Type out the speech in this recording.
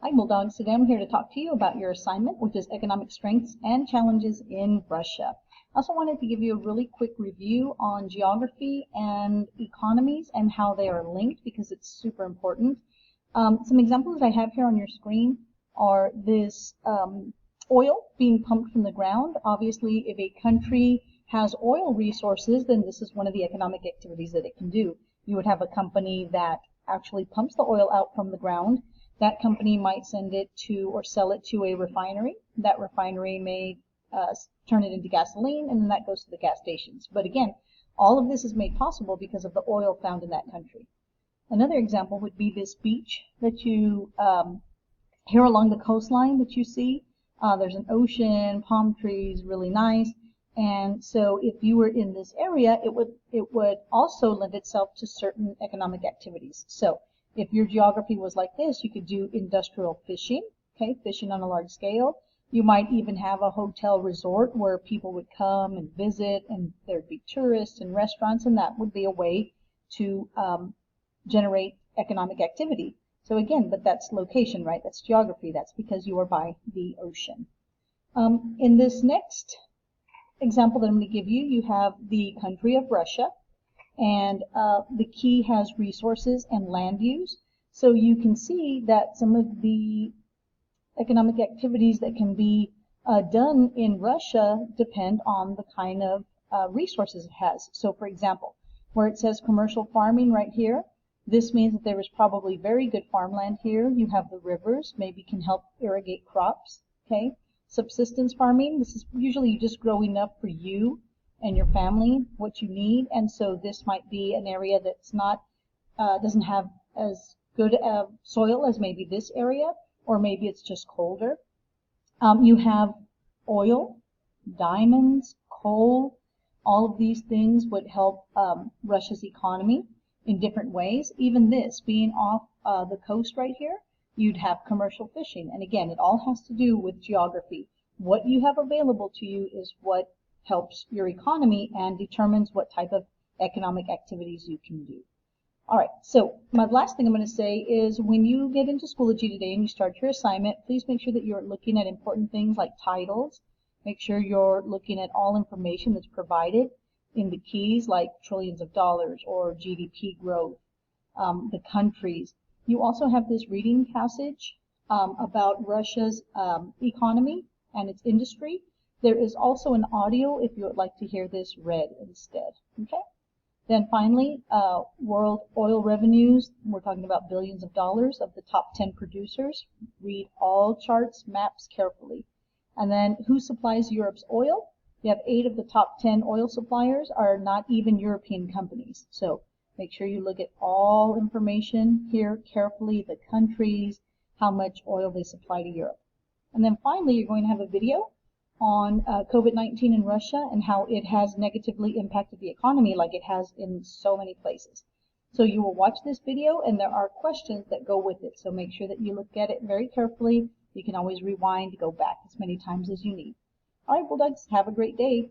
Hi Bulldogs, today I'm here to talk to you about your assignment, which is Economic Strengths and Challenges in Russia. I also wanted to give you a really quick review on geography and economies and how they are linked because it's super important. Some examples that I have here on your screen are this oil being pumped from the ground. Obviously, if a country has oil resources, then this is one of the economic activities that it can do. You would have a company that actually pumps the oil out from the ground. That company might send it to or sell it to a refinery. That refinery may turn it into gasoline, and then that goes to the gas stations. But again, all of this is made possible because of the oil found in that country. Another example would be this beach that you here along the coastline that you see. There's an ocean, palm trees, really nice. And so if you were in this area, it would also lend itself to certain economic activities. So if your geography was like this, you could do industrial fishing, okay, fishing on a large scale. You might even have a hotel resort where people would come and visit, and there'd be tourists and restaurants, and that would be a way to generate economic activity. So again, but that's location, right? That's geography. That's because you are by the ocean. In this next example that I'm going to give you, you have the country of Russia. And the key has resources and land use. So you can see that some of the economic activities that can be done in Russia depend on the kind of resources it has. So for example, where it says commercial farming right here, this means that there is probably very good farmland here. You have the rivers, maybe can help irrigate crops. Okay, subsistence farming, this is usually you just grow enough for you and your family what you need, and so this might be an area that's not doesn't have as good soil as maybe this area, or maybe it's just colder. You have oil, diamonds, coal. All of these things would help Russia's economy in different ways. Even this being off the coast right here, you'd have commercial fishing, and again, it all has to do with geography. What you have available to you is what helps your economy and determines what type of economic activities you can do. All right, so my last thing I'm going to say is when you get into Schoology today and you start your assignment, please make sure that you're looking at important things like titles. Make sure you're looking at all information that's provided in the keys like trillions of dollars or GDP growth, the countries. You also have this reading passage about Russia's economy and its industry. There is also an audio if you would like to hear this read instead. Okay. Then finally, world oil revenues. We're talking about billions of dollars of the top 10 producers. Read all charts, maps carefully. And then who supplies Europe's oil? You have 8 of the top 10 oil suppliers are not even European companies. So make sure you look at all information here carefully, the countries, how much oil they supply to Europe. And then finally, you're going to have a video on COVID-19 in Russia and how it has negatively impacted the economy like it has in so many places. So you will watch this video and there are questions that go with it. So make sure that you look at it very carefully. You can always rewind, go back as many times as you need. All right, Bulldogs, have a great day.